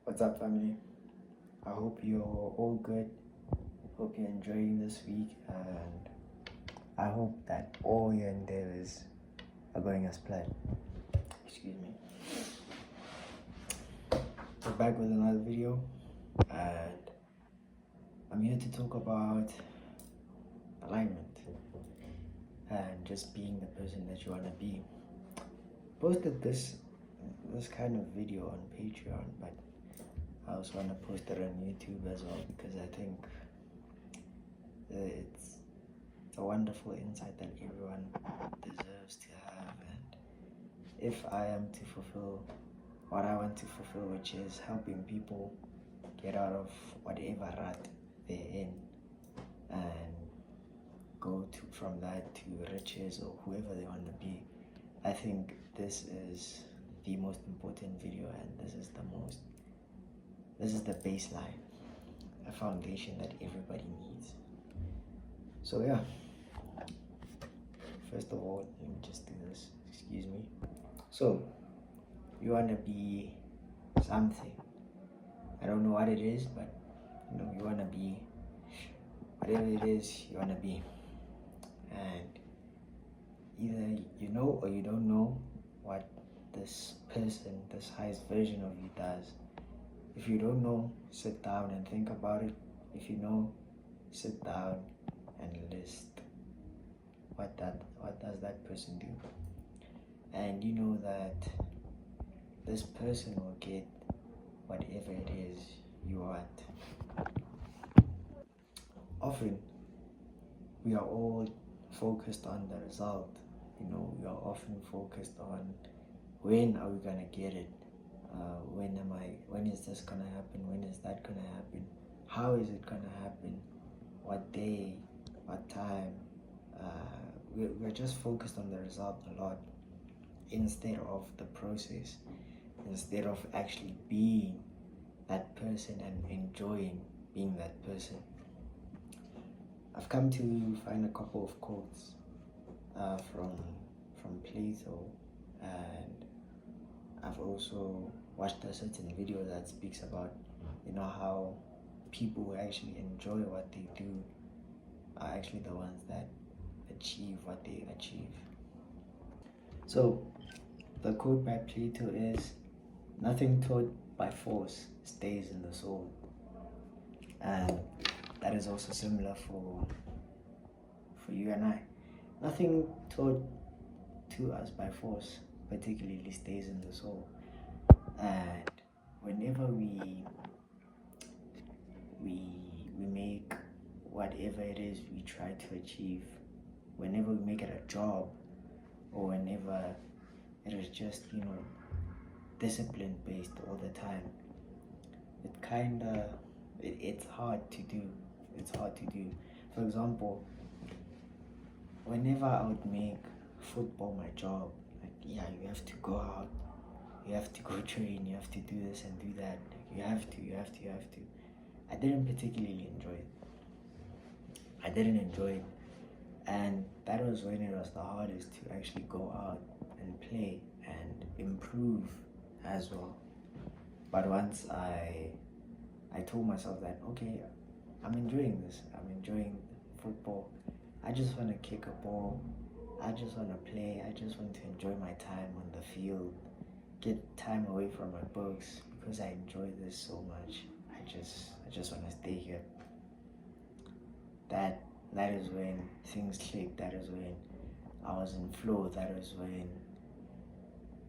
What's up, family? I hope you're all good. Hope you're enjoying this week, and I hope that all your endeavors are going as planned. Excuse me. We're back with another video, and I'm here to talk about alignment and just being the person that you want to be. Posted this kind of video on Patreon, but I also want to post it on YouTube as well because I think it's a wonderful insight that everyone deserves to have. And if I am to fulfill what I want to fulfill, which is helping people get out of whatever rut they're in and go from that to riches or whoever they want to be, I think this is the most important video, and this is the baseline, a foundation that everybody needs. So yeah, first of all, let me just do this, excuse me. So you want to be something. I don't know what it is, but you want to be whatever it is you want to be. And either you know or you don't know what this person, this highest version of you does. If you don't know, sit down and think about it. If you know, sit down and list what does that person do. And you know that this person will get whatever it is you want. Often we are all focused on the result. We are often focused on when are we gonna get it. When is this gonna happen? When is that gonna happen? How is it gonna happen? What day? What time? We're just focused on the result a lot instead of the process, instead of actually being that person and enjoying being that person. I've come to find a couple of quotes from Plato, and I've also watched a certain video that speaks about how people who actually enjoy what they do are actually the ones that achieve what they achieve. So the quote by Plato is, "Nothing taught by force stays in the soul." And that is also similar for you and I. Nothing taught to us by force particularly stays in the soul. And whenever we make whatever it is we try to achieve, whenever we make it a job, or whenever it is just discipline based all the time, it's hard to do. For example, whenever I would make football my job, you have to go out, you have to go train, you have to do this and do that, you have to. I didn't particularly enjoy it. And that was when it was the hardest to actually go out and play and improve as well. But once I told myself that, okay, I'm enjoying this, I'm enjoying football, I just want to kick a ball, I just want to play, I just want to enjoy my time on the field, get time away from my books because I enjoy this so much. I just want to stay here. That is when things clicked. That is when I was in flow. That is when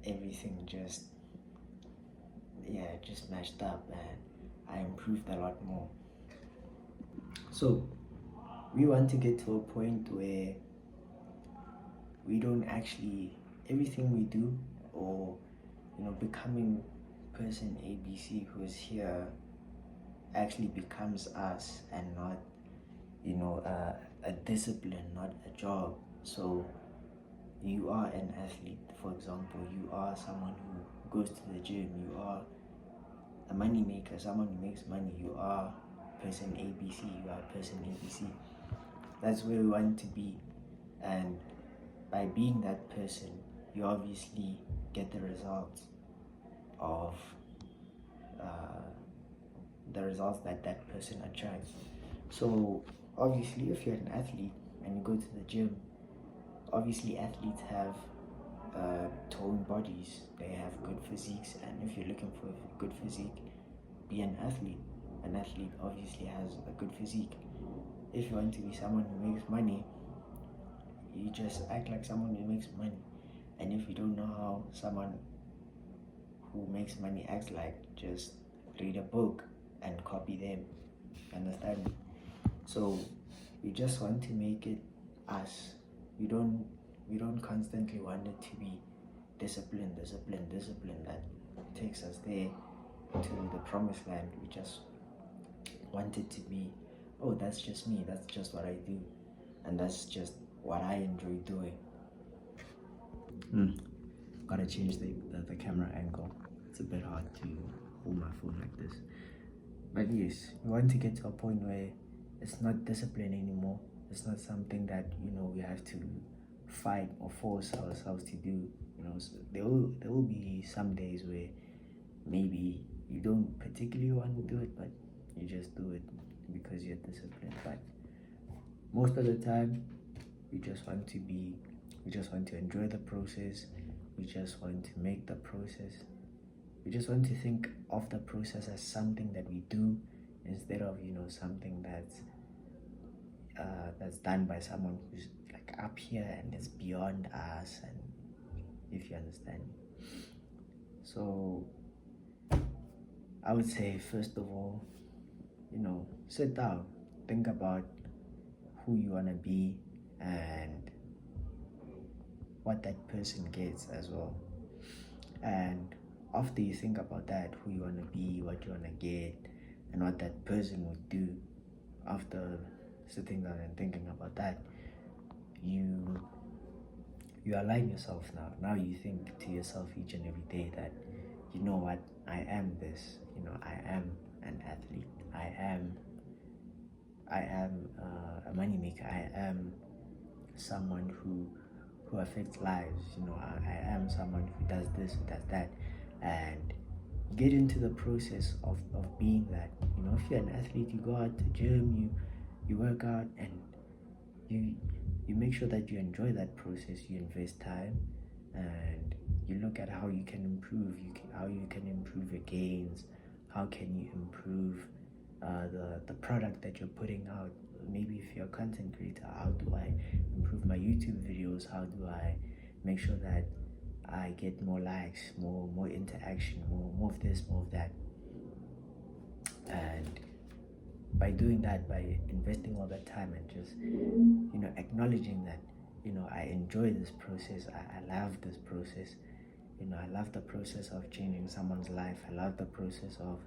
everything just matched up, and I improved a lot more. So we want to get to a point where we don't actually, everything we do, or becoming person ABC who is here actually becomes us and not a discipline, not a job. So you are an athlete, for example, you are someone who goes to the gym, you are a money maker, someone who makes money, you are person ABC, you are person ABC. That's where we want to be. And by being that person, you obviously get the results of the results that that person achieves. So obviously, if you're an athlete and you go to the gym, obviously athletes have toned bodies, they have good physiques, and if you're looking for a good physique, be an athlete. An athlete obviously has a good physique. If you want to be someone who makes money, you just act like someone who makes money. And if you don't know how someone who makes money acts like, just read a book and copy them. Understand me? So we just want to make it us. We don't constantly want it to be discipline that takes us there to the promised land. We just want it to be, oh, that's just me, that's just what I do, and that's just what I enjoy doing. Gotta change the camera angle. It's a bit hard to hold my phone like this. But yes, we want to get to a point where it's not discipline anymore. It's not something that, we have to fight or force ourselves to do. So there will be some days where maybe you don't particularly want to do it, but you just do it because you're disciplined. But most of the time, we just want to enjoy the process. We just want to make the process. We just want to think of the process as something that we do instead of, something that's done by someone who's like up here and it's beyond us, and if you understand. So I would say, first of all, sit down, think about who you want to be and what that person gets as well. And after you think about that, who you want to be, what you want to get, and what that person would do, after sitting down and thinking about that, you align yourself now. Now you think to yourself each and every day that, you know what, I am this. I am an athlete. I am a moneymaker. I am someone who affects lives. I am someone who does this, who does that, and get into the process of being that. If you're an athlete, you go out to gym, you work out, and you make sure that you enjoy that process. You invest time, and you look at how you can improve. How you can improve your gains. How can you improve the product that you're putting out? Maybe if you're a content creator, how do I improve my YouTube videos? How do I make sure that I get more likes, more interaction, more of this, more of that? And by doing that, by investing all that time and just acknowledging that I enjoy this process, I love this process. I love the process of changing someone's life. I love the process of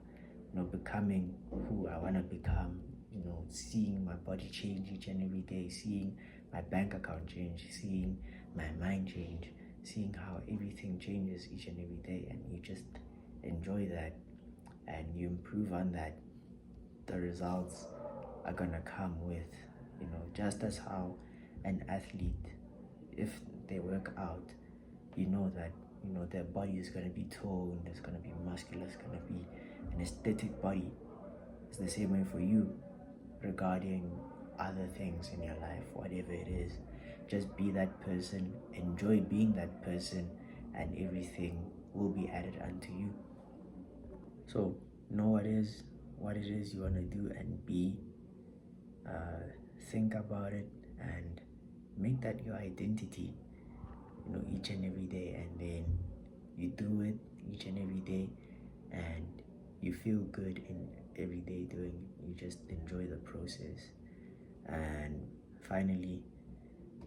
becoming who I want to become. Seeing my body change each and every day, seeing my bank account change, seeing my mind change, seeing how everything changes each and every day, and you just enjoy that and you improve on that. The results are gonna come with, just as how an athlete, if they work out, that their body is gonna be toned, it's gonna be muscular, it's gonna be an aesthetic body. It's the same way for you regarding other things in your life, whatever it is. Just be that person, enjoy being that person, and everything will be added unto you. So know what it is you want to do and be. Think about it and make that your identity, each and every day, and then you do it each and every day, and you feel good in every day doing it. You just enjoy the process. And finally,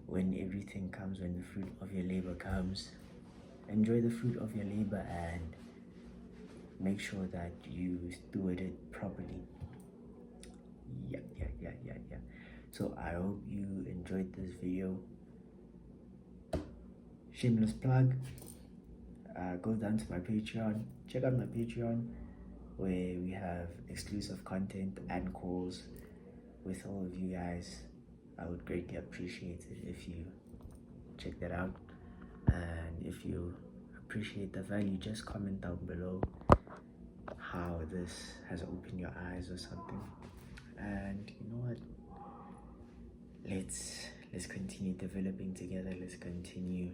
when everything comes, when the fruit of your labor comes, enjoy the fruit of your labor and make sure that you steward it properly. Yeah. So I hope you enjoyed this video. Shameless plug. Go down to my Patreon. Check out my Patreon, where we have exclusive content and calls with all of you guys. I would greatly appreciate it if you check that out. And if you appreciate the value, just comment down below. how this has opened your eyes or something. And you know what? Let's continue developing together. Let's continue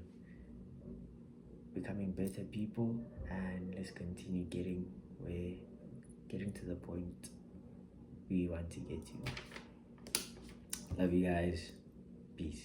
becoming better people, and let's continue getting to the point we want to get to. Love you guys. Peace.